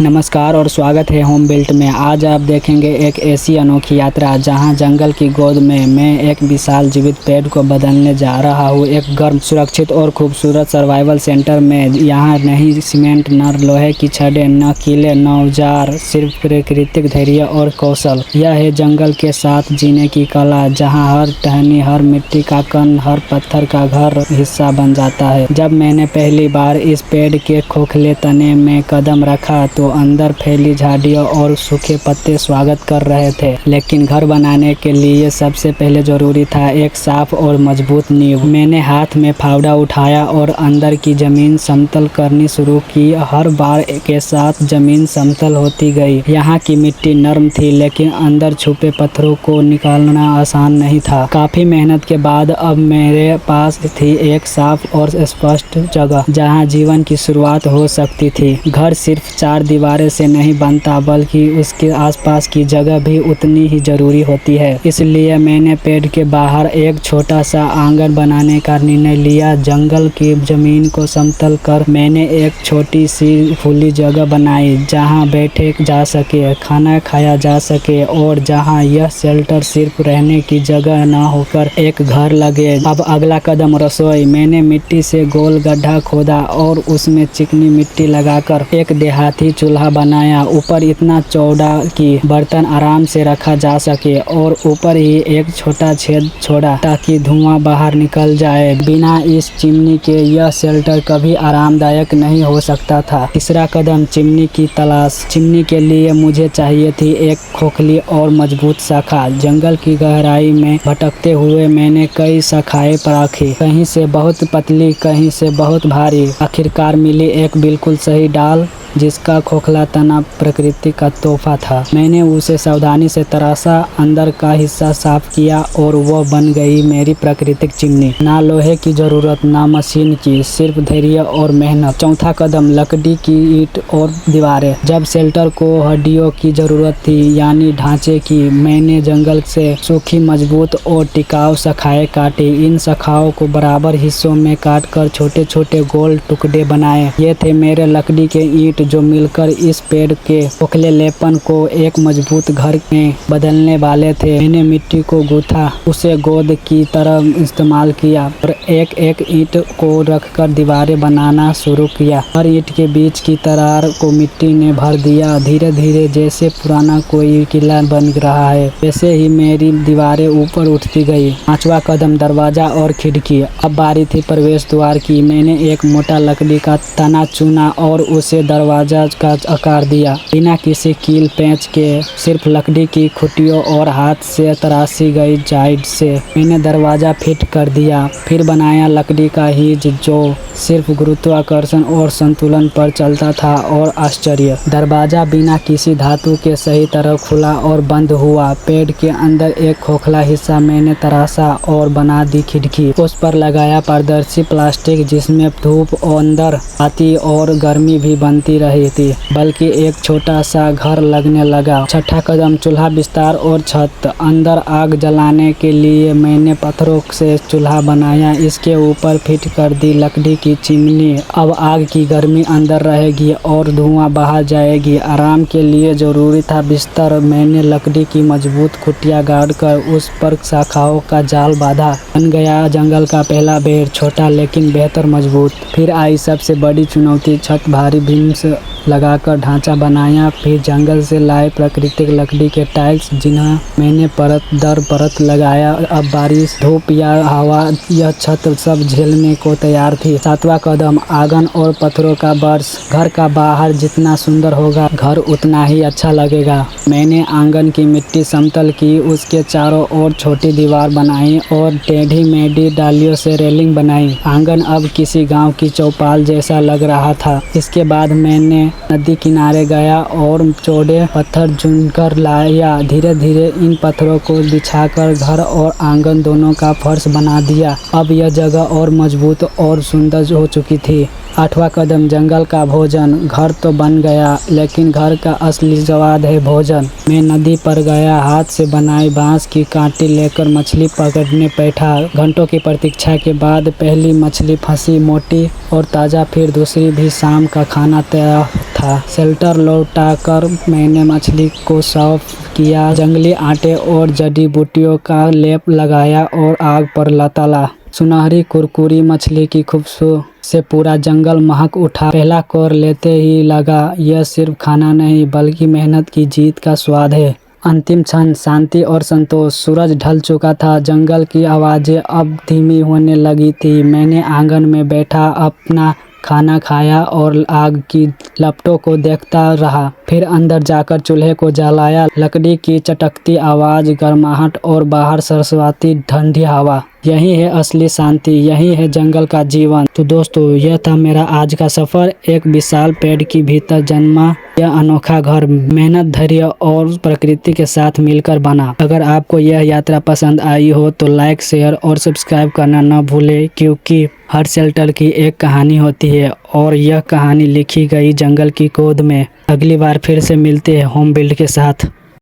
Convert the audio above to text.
नमस्कार और स्वागत है होम बिल्ट में। आज आप देखेंगे एक ऐसी अनोखी यात्रा जहां जंगल की गोद में मैं एक विशाल जीवित पेड़ को बदलने जा रहा हूं। एक गर्म, सुरक्षित और खूबसूरत सर्वाइवल सेंटर में। यहां नहीं सीमेंट, न लोहे की छड़ें, न किले, न औजार, सिर्फ प्राकृतिक धैर्य और कौशल। यह है जंगल के साथ जीने की कला, जहाँ हर टहनी, हर मिट्टी का कण, हर पत्थर का घर हिस्सा बन जाता है। जब मैंने पहली बार इस पेड़ के खोखले तने में कदम रखा तो अंदर फैली झाड़ियों और सूखे पत्ते स्वागत कर रहे थे। लेकिन घर बनाने के लिए सबसे पहले जरूरी था एक साफ और मजबूत नींव। मैंने हाथ में फावड़ा उठाया और अंदर की जमीन समतल करनी शुरू की। हर बार के साथ जमीन समतल होती गई। यहाँ की मिट्टी नरम थी, लेकिन अंदर छुपे पत्थरों को निकालना आसान नहीं था। काफी मेहनत के बाद अब मेरे पास थी एक साफ और स्पष्ट जगह जहाँ जीवन की शुरुआत हो सकती थी। घर सिर्फ चार दीवारें से नहीं बनता, बल्कि उसके आसपास की जगह भी उतनी ही जरूरी होती है। इसलिए मैंने पेड़ के बाहर एक छोटा सा आंगन बनाने का निर्णय लिया। जंगल की जमीन को समतल कर मैंने एक छोटी सी खुली जगह बनाई, जहां बैठे जा सके, खाना खाया जा सके और जहां यह शेल्टर सिर्फ रहने की जगह न होकर एक घर लगे। अब अगला कदम रसोई। मैंने मिट्टी से गोल गड्ढा खोदा और उसमें चिकनी मिट्टी लगाकर एक देहाती चूल्हा बनाया। ऊपर इतना चौड़ा कि बर्तन आराम से रखा जा सके और ऊपर ही एक छोटा छेद छोड़ा ताकि धुआं बाहर निकल जाए। बिना इस चिमनी के यह शेल्टर कभी आरामदायक नहीं हो सकता था। तीसरा कदम, चिमनी की तलाश। चिमनी के लिए मुझे चाहिए थी एक खोखली और मजबूत शाखा। जंगल की गहराई में भटकते हुए मैंने कई शाखाएं परखी, कहीं से बहुत पतली, कहीं से बहुत भारी। आखिरकार मिली एक बिल्कुल सही डाल, जिसका खोखला तना प्रकृति का तोहफा था। मैंने उसे सावधानी से तराशा, अंदर का हिस्सा साफ किया और वो बन गई मेरी प्राकृतिक चिमनी। ना लोहे की जरूरत, ना मशीन की, सिर्फ धैर्य और मेहनत। चौथा कदम, लकड़ी की ईंट और दीवारें। जब शेल्टर को हड्डियों की जरूरत थी, यानी ढांचे की, मैंने जंगल से सूखी, मजबूत और टिकाऊ शाखाएं काटी। इन शाखाओं को बराबर हिस्सों में काट कर छोटे छोटे गोल टुकड़े बनाए। ये थे मेरे लकड़ी के ईंट, जो मिलकर इस पेड़ के खोखले लेपन को एक मजबूत घर में बदलने वाले थे। मैंने मिट्टी को गूथा, उसे गोद की तरह इस्तेमाल किया और एक एक ईंट को रखकर दीवारें बनाना शुरू किया। हर ईंट के बीच की दरार को मिट्टी ने भर दिया। धीरे धीरे जैसे पुराना कोई किला बन रहा है, वैसे ही मेरी दीवारें ऊपर उठती गई। पांचवा कदम, दरवाजा और खिड़की। अब बारी थी प्रवेश द्वार की। मैंने एक मोटा लकड़ी का तना चुना और उसे दरवाजा का आकार दिया। बिना किसी कील पेंच के, सिर्फ लकड़ी की खुटियों और हाथ से तराशी गई जाइड से मैंने दरवाजा फिट कर दिया। फिर बनाया लकड़ी का हिंज, जो सिर्फ गुरुत्वाकर्षण और संतुलन पर चलता था। और आश्चर्य, दरवाजा बिना किसी धातु के सही तरह खुला और बंद हुआ। पेड़ के अंदर एक खोखला हिस्सा मैंने तराशा और बना दी खिड़की। उस पर लगाया पारदर्शी प्लास्टिक, जिसमें धूप अंदर आती और गर्मी भी बनती रही थी, बल्कि एक छोटा सा घर लगने लगा। छठा कदम, चूल्हा विस्तार और छत। अंदर आग जलाने के लिए मैंने पत्थरों से चूल्हा बनाया। इसके ऊपर फिट कर दी लकड़ी की चिमनी। अब आग की गर्मी अंदर रहेगी और धुआं बाहर जाएगी। आराम के लिए जरूरी था बिस्तर। मैंने लकड़ी की मजबूत खुटिया गाड़कर उस पर शाखाओं का जाल बांधा। बन गया जंगल का पहला बेड, छोटा लेकिन बेहतर मजबूत। फिर आई सबसे बड़ी चुनौती, छत। भारी बीम्स लगाकर ढांचा बनाया। फिर जंगल से लाए प्राकृतिक लकड़ी के टाइल्स, जिन्हें मैंने परत दर परत लगाया। अब बारिश, धूप या हवा, यह छत सब झेलने को तैयार थी। सातवां कदम, आंगन और पत्थरों का फर्श। घर का बाहर जितना सुंदर होगा, घर उतना ही अच्छा लगेगा। मैंने आंगन की मिट्टी समतल की, उसके चारों ओर छोटी दीवार बनाई और टेढ़ी मेढ़ी डालियों से रेलिंग बनाई। आंगन अब किसी गांव की चौपाल जैसा लग रहा था। इसके बाद मैंने नदी किनारे गया और चौड़े पत्थर चुनकर लाया। धीरे धीरे इन पत्थरों को बिछाकर घर और आंगन दोनों का फर्श बना दिया। अब यह जगह और मजबूत और सुंदर हो चुकी थी। 8वां कदम, जंगल का भोजन। घर तो बन गया, लेकिन घर का असली स्वाद है भोजन। मैं नदी पर गया, हाथ से बनाई बांस की कांटी लेकर मछली पकड़ने बैठा। घंटों की प्रतीक्षा के बाद पहली मछली फंसी, मोटी और ताज़ा। फिर दूसरी भी। शाम का खाना तैयार था। शेल्टर लौटाकर मैंने मछली को साफ किया, जंगली आटे और जड़ी बूटियों का लेप लगाया और आग पर तला। सुनहरी कुरकुरी मछली की खुशबू से पूरा जंगल महक उठा। पहला कौर लेते ही लगा, यह सिर्फ खाना नहीं बल्कि मेहनत की जीत का स्वाद है। अंतिम क्षण, शांति और संतोष। सूरज ढल चुका था, जंगल की आवाज़ें अब धीमी होने लगी थी। मैंने आंगन में बैठा अपना खाना खाया और आग की लपटों को देखता रहा। फिर अंदर जाकर चूल्हे को जलाया। लकड़ी की चटकती आवाज़, गर्माहट और बाहर सरस्वती ठंडी हवा। यही है असली शांति, यही है जंगल का जीवन। तो दोस्तों, यह था मेरा आज का सफ़र। एक विशाल पेड़ के भीतर जन्मा यह अनोखा घर मेहनत, धैर्य और प्रकृति के साथ मिलकर बना। अगर आपको यह यात्रा पसंद आई हो तो लाइक, शेयर और सब्सक्राइब करना न भूलें, क्योंकि हर शेल्टर की एक कहानी होती है और यह कहानी लिखी गई जंगल की गोद में। अगली बार फिर से मिलते हैं होम बिल्ड के साथ।